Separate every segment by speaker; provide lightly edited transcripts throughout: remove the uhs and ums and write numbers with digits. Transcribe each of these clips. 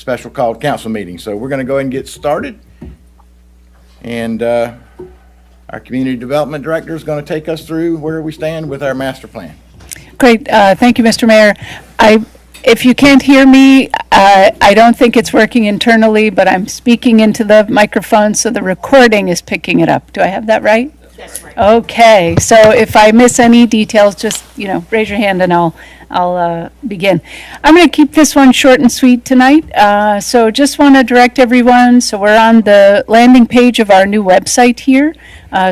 Speaker 1: special called council meeting. So we're going to go ahead and get started. And our community development director is going to take us through where we stand with our master plan.
Speaker 2: Great. Thank you, Mr. Mayor. If you can't hear me, I don't think it's working internally, but I'm speaking into the microphone, so the recording is picking it up. Do I have that right?
Speaker 3: That's right.
Speaker 2: Okay. So if I miss any details, just, raise your hand and I'll begin. I'm going to keep this one short and sweet tonight. So just want to direct everyone. So we're on the landing page of our new website here.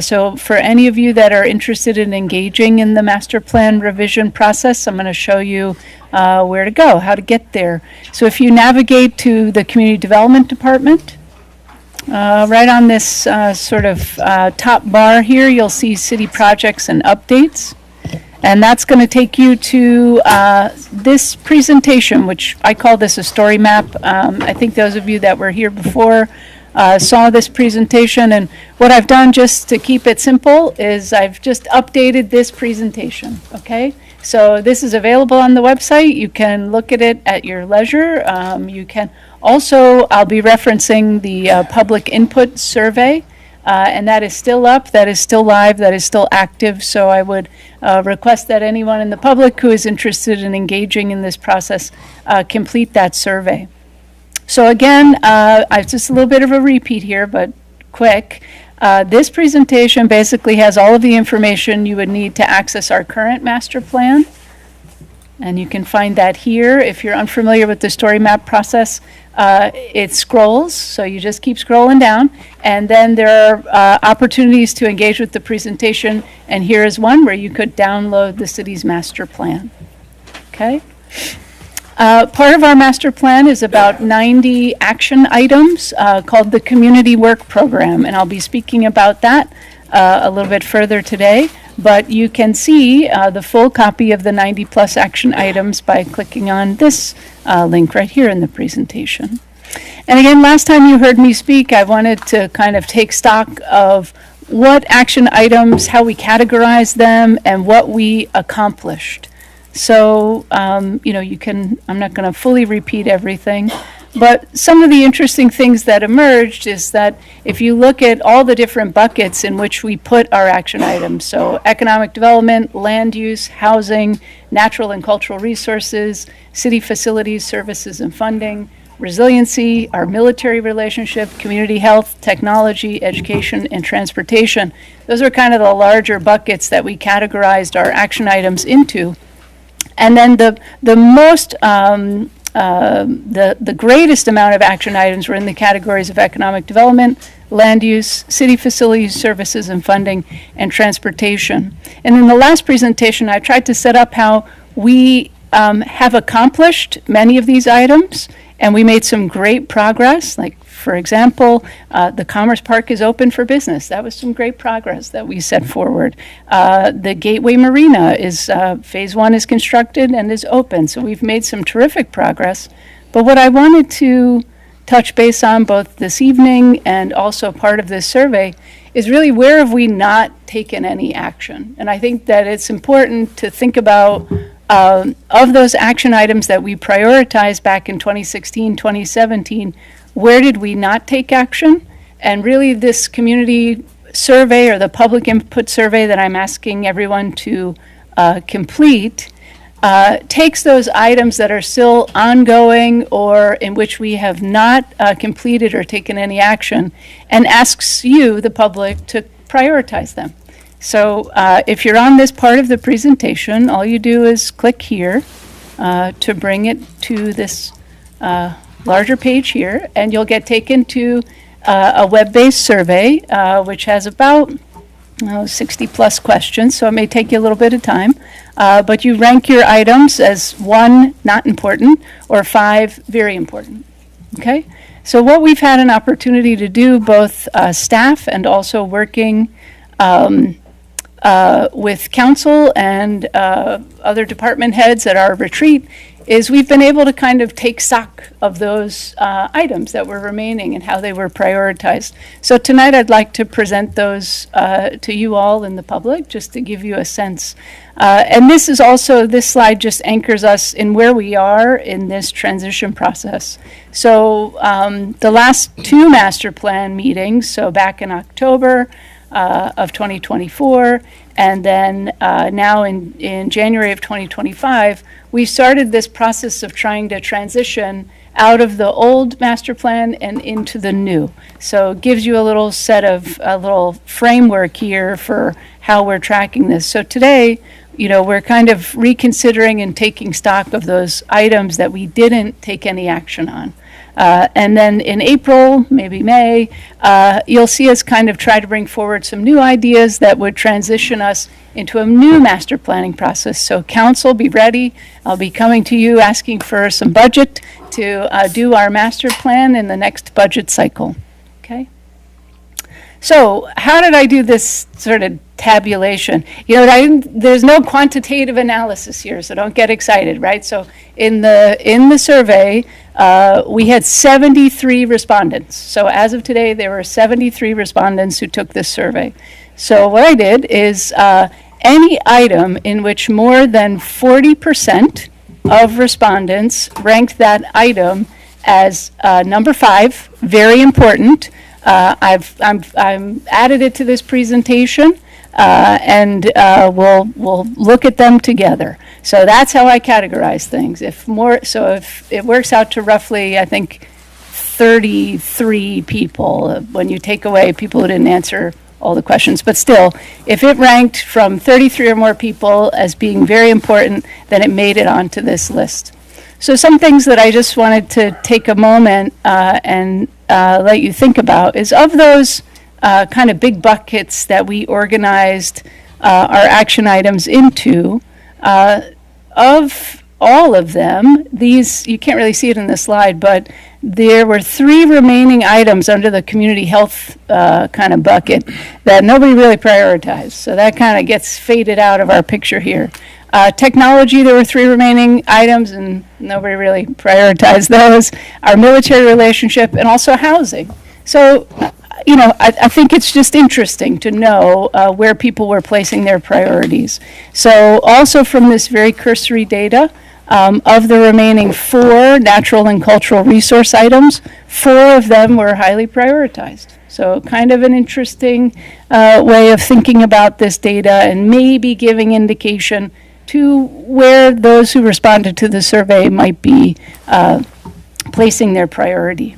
Speaker 2: So for any of you that are interested in engaging in the master plan revision process, I'm going to show you where to go, how to get there. So if you navigate to the Community Development Department, right on this top bar here, you'll see city projects and updates. And that's going to take you to this presentation, which I call this a story map. I think those of you that were here before saw this presentation. And what I've done, just to keep it simple, is I've just updated this presentation, okay? So this is available on the website. You can look at it at your leisure. You can also, I'll be referencing the public input survey. And that is still up, that is still live, that is still active. So I would request that anyone in the public who is interested in engaging in this process complete that survey. So again, just a little bit of a repeat here, but quick. This presentation basically has all of the information you would need to access our current master plan. And you can find that here. If you're unfamiliar with the story map process, it scrolls, so you just keep scrolling down. And then there are opportunities to engage with the presentation. And here is one where you could download the city's master plan. Okay? Part of our master plan is about 90 action items called the Community Work Program. And I'll be speaking about that a little bit further today. But you can see the full copy of the 90 plus action items by clicking on this link right here in the presentation. And again, last time you heard me speak, I wanted to kind of take stock of what action items, how we categorize them, and what we accomplished. So, I'm not going to fully repeat everything. But some of the interesting things that emerged is that if you look at all the different buckets in which we put our action items, so economic development, land use, housing, natural and cultural resources, city facilities, services and funding, resiliency, our military relationship, community health, technology, education, and transportation. Those are kind of the larger buckets that we categorized our action items into. And then the most the greatest amount of action items were in the categories of economic development, land use, city facilities, services and funding, and transportation. And in the last presentation, I tried to set up how we have accomplished many of these items, and we made some great progress. Like, for example, the Commerce Park is open for business. That was some great progress that we set forward. The Gateway Marina is, phase 1 is constructed and is open. So we've made some terrific progress. But what I wanted to touch base on both this evening and also part of this survey is really where have we not taken any action? And I think that it's important to think about of those action items that we prioritized back in 2016, 2017, where did we not take action? And really this community survey or the public input survey that I'm asking everyone to complete takes those items that are still ongoing or in which we have not completed or taken any action and asks you, the public, to prioritize them. So if you're on this part of the presentation, all you do is click here to bring it to this larger page here, and you'll get taken to a web-based survey, which has about 60 plus questions, so it may take you a little bit of time. But you rank your items as 1, not important, or 5, very important. Okay? So what we've had an opportunity to do, both staff and also working with council and other department heads at our retreat, is we've been able to kind of take stock of those items that were remaining and how they were prioritized. So tonight I'd like to present those to you all in the public, just to give you a sense. And this is also, this slide just anchors us in where we are in this transition process. So the last two master plan meetings, so back in October of 2024, and then now in January of 2025, we started this process of trying to transition out of the old master plan and into the new. So it gives you a little framework here for how we're tracking this. So today, we're kind of reconsidering and taking stock of those items that we didn't take any action on. And then in April, maybe May, you'll see us kind of try to bring forward some new ideas that would transition us into a new master planning process. So council, be ready. I'll be coming to you asking for some budget to do our master plan in the next budget cycle. Okay? So how did I do this sort of tabulation? There's no quantitative analysis here, so don't get excited, right? So in the survey, we had 73 respondents. So as of today, there were 73 respondents who took this survey. So what I did is any item in which more than 40% of respondents ranked that item as number 5, very important. I'm added it to this presentation, and we'll look at them together. So that's how I categorize things. If it works out to roughly, I think, 33 people when you take away people who didn't answer all the questions. But still, if it ranked from 33 or more people as being very important, then it made it onto this list. So some things that I just wanted to take a moment and let you think about is, of those kind of big buckets that we organized our action items into, of all of them, these, you can't really see it in the slide, but there were 3 remaining items under the community health kind of bucket that nobody really prioritized. So that kind of gets faded out of our picture here. Technology, there were 3 remaining items, and nobody really prioritized those. Our military relationship, and also housing. So, I think it's just interesting to know where people were placing their priorities. So also from this very cursory data, of the remaining 4 natural and cultural resource items, 4 of them were highly prioritized. So kind of an interesting way of thinking about this data, and maybe giving indication to where those who responded to the survey might be placing their priority.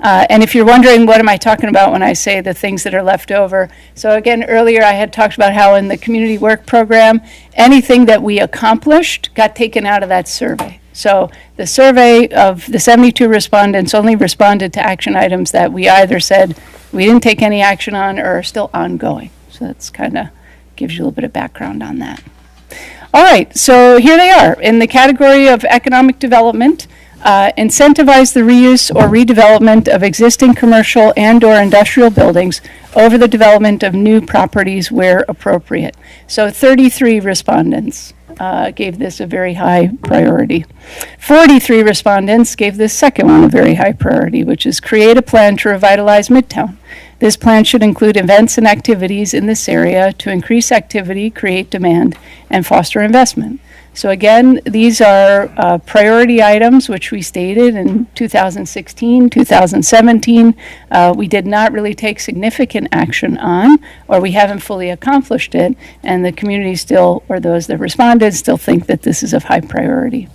Speaker 2: And if you're wondering what am I talking about when I say the things that are left over, so again, earlier I had talked about how in the community work program, anything that we accomplished got taken out of that survey. So the survey of the 72 respondents only responded to action items that we either said we didn't take any action on or are still ongoing. So that's kind of gives you a little bit of background on that. All right, so here they are. In the category of economic development, incentivize the reuse or redevelopment of existing commercial and/or industrial buildings over the development of new properties where appropriate. So 33 respondents gave this a very high priority. 43 respondents gave this second one a very high priority, which is create a plan to revitalize Midtown. This plan should include events and activities in this area to increase activity, create demand, and foster investment. So again, these are priority items which we stated in 2016, 2017. We did not really take significant action on, or we haven't fully accomplished it, and the community still, or those that responded, still think that this is of high priority.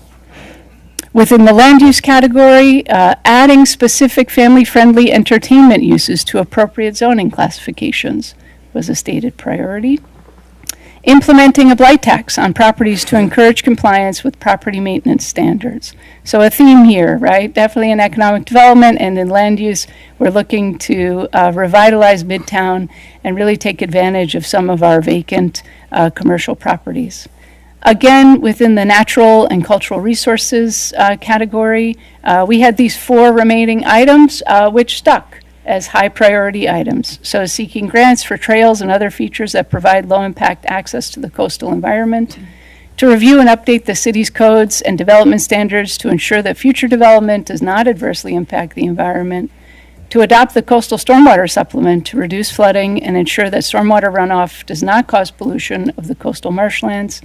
Speaker 2: Within the land use category, adding specific family-friendly entertainment uses to appropriate zoning classifications was a stated priority. Implementing a blight tax on properties to encourage compliance with property maintenance standards. So a theme here, right? Definitely in economic development and in land use, we're looking to revitalize Midtown and really take advantage of some of our vacant commercial properties. Again, within the natural and cultural resources category, we had these 4 remaining items which stuck as high priority items. So seeking grants for trails and other features that provide low impact access to the coastal environment, to review and update the city's codes and development standards to ensure that future development does not adversely impact the environment, to adopt the coastal stormwater supplement to reduce flooding and ensure that stormwater runoff does not cause pollution of the coastal marshlands,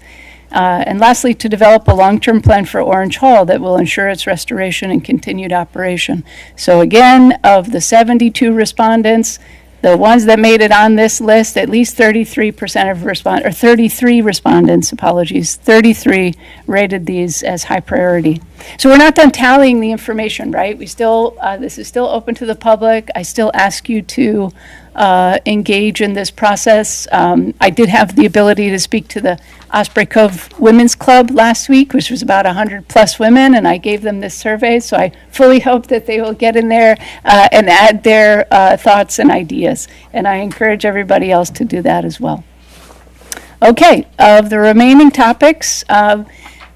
Speaker 2: and lastly, to develop a long-term plan for Orange Hall that will ensure its restoration and continued operation. So again, of the 72 respondents, the ones that made it on this list, at least 33% of 33 respondents, 33 rated these as high priority. So we're not done tallying the information, right? We still, this is still open to the public. I still ask you to engage in this process. I did have the ability to speak to the Osprey Cove Women's Club last week, which was about 100 plus women, and I gave them this survey. So I fully hope that they will get in there and add their thoughts and ideas. And I encourage everybody else to do that as well. Okay, of the remaining topics,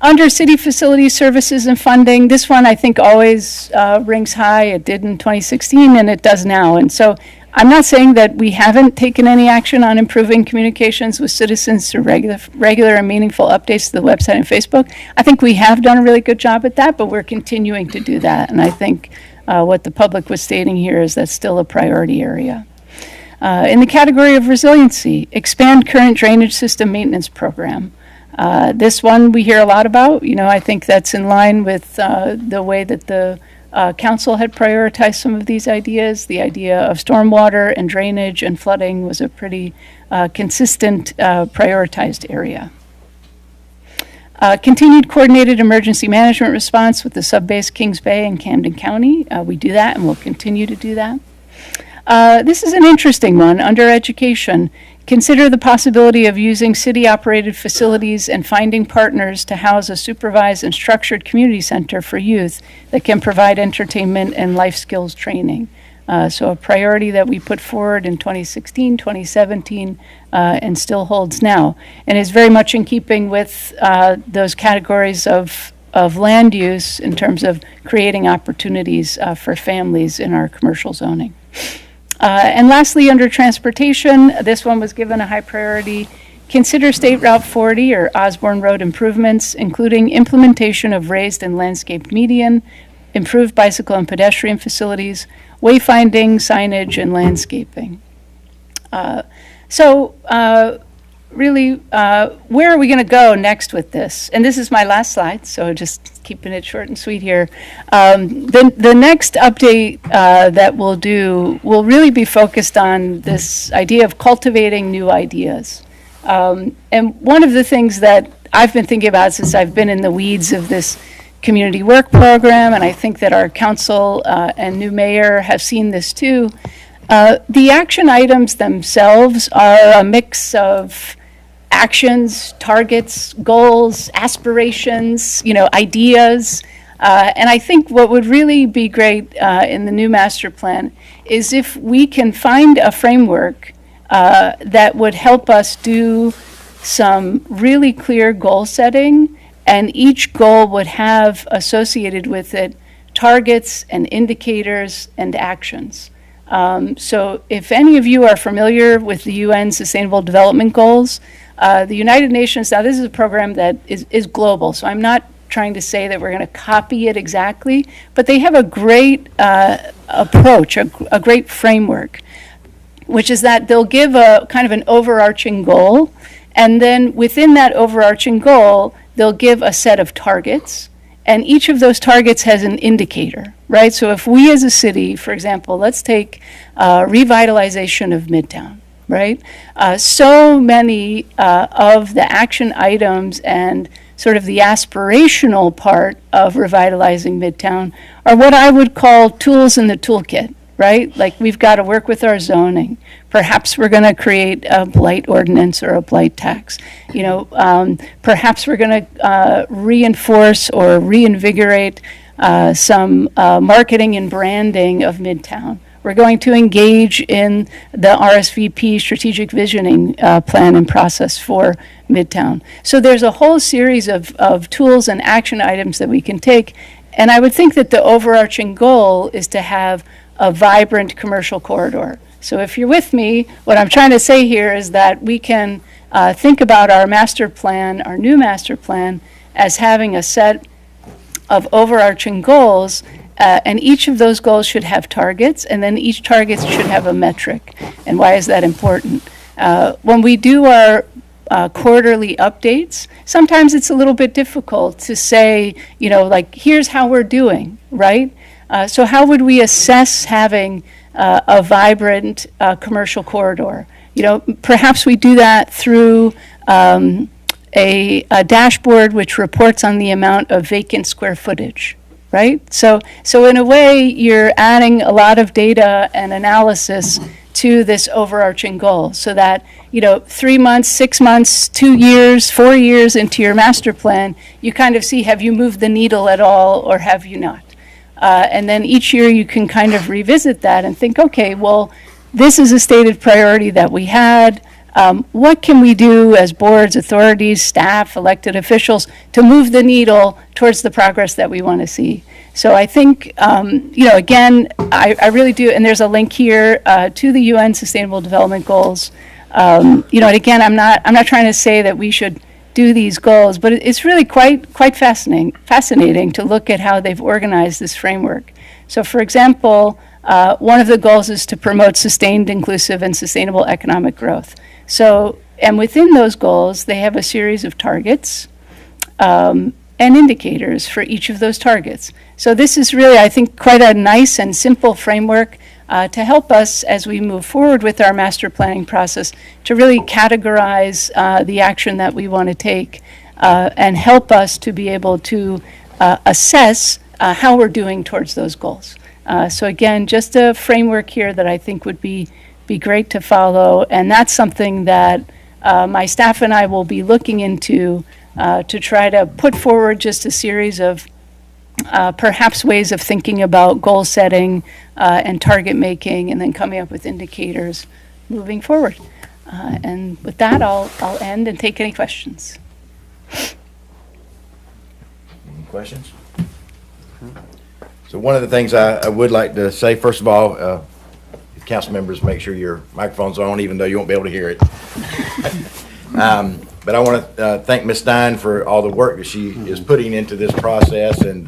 Speaker 2: under city facilities, services, and funding, this one I think always rings high. It did in 2016 and it does now. And so I'm not saying that we haven't taken any action on improving communications with citizens through regular and meaningful updates to the website and Facebook. I think we have done a really good job at that, but we're continuing to do that. And I think what the public was stating here is that's still a priority area. In the category of resiliency, expand current drainage system maintenance program. This one we hear a lot about. You know, I think that's in line with the way that the council had prioritized some of these ideas. The idea of stormwater and drainage and flooding was a pretty consistent prioritized area. Continued coordinated emergency management response with the sub-base Kings Bay and Camden County. We do that and we'll continue to do that. This is an interesting one. Under education, consider the possibility of using city-operated facilities and finding partners to house a supervised and structured community center for youth that can provide entertainment and life skills training. So a priority that we put forward in 2016, 2017, and still holds now, and is very much in keeping with those categories of land use in terms of creating opportunities for families in our commercial zoning. And lastly, under transportation, this one was given a high priority. Consider State Route 40 or Osborne Road improvements, including implementation of raised and landscaped median, improved bicycle and pedestrian facilities, wayfinding, signage, and landscaping. Really, where are we going to go next with this? And this is my last slide, so just keeping it short and sweet here. The next update that we'll do will really be focused on this idea of cultivating new ideas. And one of the things that I've been thinking about since I've been in the weeds of this community work program, and I think that our council and new mayor have seen this too, the action items themselves are a mix of actions, targets, goals, aspirations, ideas. And I think what would really be great in the new master plan is if we can find a framework that would help us do some really clear goal setting, and each goal would have associated with it targets and indicators and actions. So if any of you are familiar with the UN Sustainable Development Goals, the United Nations, now this is a program that is global, so I'm not trying to say that we're going to copy it exactly, but they have a great approach, a great framework, which is that they'll give a kind of an overarching goal, and then within that overarching goal, they'll give a set of targets, and each of those targets has an indicator, right? So if we as a city, for example, let's take revitalization of Midtown, right? So many of the action items and sort of the aspirational part of revitalizing Midtown are what I would call tools in the toolkit, right? Like we've got to work with our zoning. Perhaps we're going to create a blight ordinance or a blight tax. Perhaps we're going to reinforce or reinvigorate some marketing and branding of Midtown. We're going to engage in the RSVP strategic visioning plan and process for Midtown. So there's a whole series of tools and action items that we can take. And I would think that the overarching goal is to have a vibrant commercial corridor. So if you're with me, what I'm trying to say here is that we can think about our master plan, our new master plan, as having a set of overarching goals, and each of those goals should have targets, and then each target should have a metric. And why is that important? When we do our quarterly updates, sometimes it's a little bit difficult to say, like, here's how we're doing, right? So how would we assess having a vibrant commercial corridor? Perhaps we do that through a dashboard which reports on the amount of vacant square footage, right? So in a way, you're adding a lot of data and analysis to this overarching goal, so that 3 months, 6 months, 2 years, 4 years into your master plan, you kind of see, have you moved the needle at all or have you not? And then each year you can kind of revisit that and think, okay, well, this is a stated priority that we had. What can we do as boards, authorities, staff, elected officials to move the needle towards the progress that we want to see? So I think, again, I really do, and there's a link here to the UN Sustainable Development Goals. And again, I'm not trying to say that we should do these goals, but it's really quite fascinating to look at how they've organized this framework. So, for example, one of the goals is to promote sustained, inclusive, and sustainable economic growth. So, and within those goals, they have a series of targets and indicators for each of those targets. So this is really, I think, quite a nice and simple framework to help us as we move forward with our master planning process to really categorize the action that we want to take and help us to be able to assess how we're doing towards those goals. So again, just a framework here that I think would be great to follow, and that's something that my staff and I will be looking into to try to put forward just a series of perhaps ways of thinking about goal setting and target making, and then coming up with indicators moving forward. And with that, I'll end and take any questions.
Speaker 1: Any questions? So one of the things I would like to say, first of all, council members, make sure your microphone's on, even though you won't be able to hear it. But I want to thank Ms. Stein for all the work that she is putting into this process and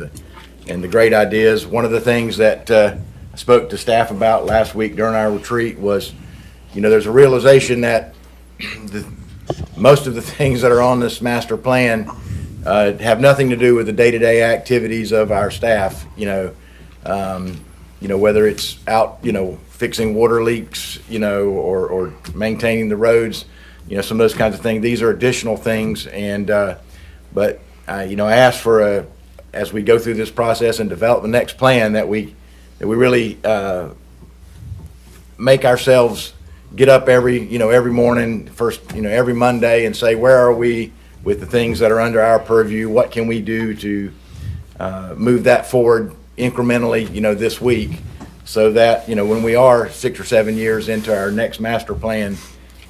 Speaker 1: the great ideas. One of the things that I spoke to staff about last week during our retreat was, there's a realization that most of the things that are on this master plan have nothing to do with the day-to-day activities of our staff. Whether it's out, fixing water leaks, or maintaining the roads, some of those kinds of things. These are additional things, and but I ask for as we go through this process and develop the next plan that we really make ourselves get up every morning, every Monday, and say, where are we with the things that are under our purview? What can we do to move that forward incrementally, this week, so that, when we are 6 or 7 years into our next master plan,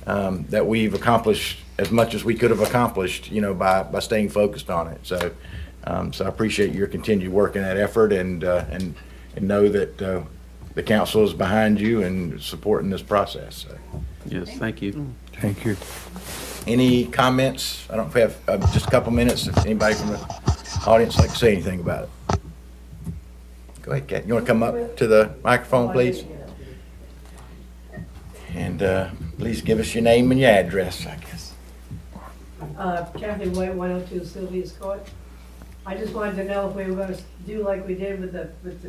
Speaker 1: that we've accomplished as much as we could have accomplished, by staying focused on it. So I appreciate your continued work in that effort, and know that the council is behind you and supporting this process. So.
Speaker 3: Yes, thank you.
Speaker 4: Thank you.
Speaker 1: Any comments? I don't know if we have just a couple minutes. If anybody from the audience would like to say anything about it. Go ahead, Kat. You want to come up to the microphone, please? And please give us your name and your address, I guess.
Speaker 5: Kathy White, 102 Sylvia's Court. I just wanted to know if we were going to do like we did with the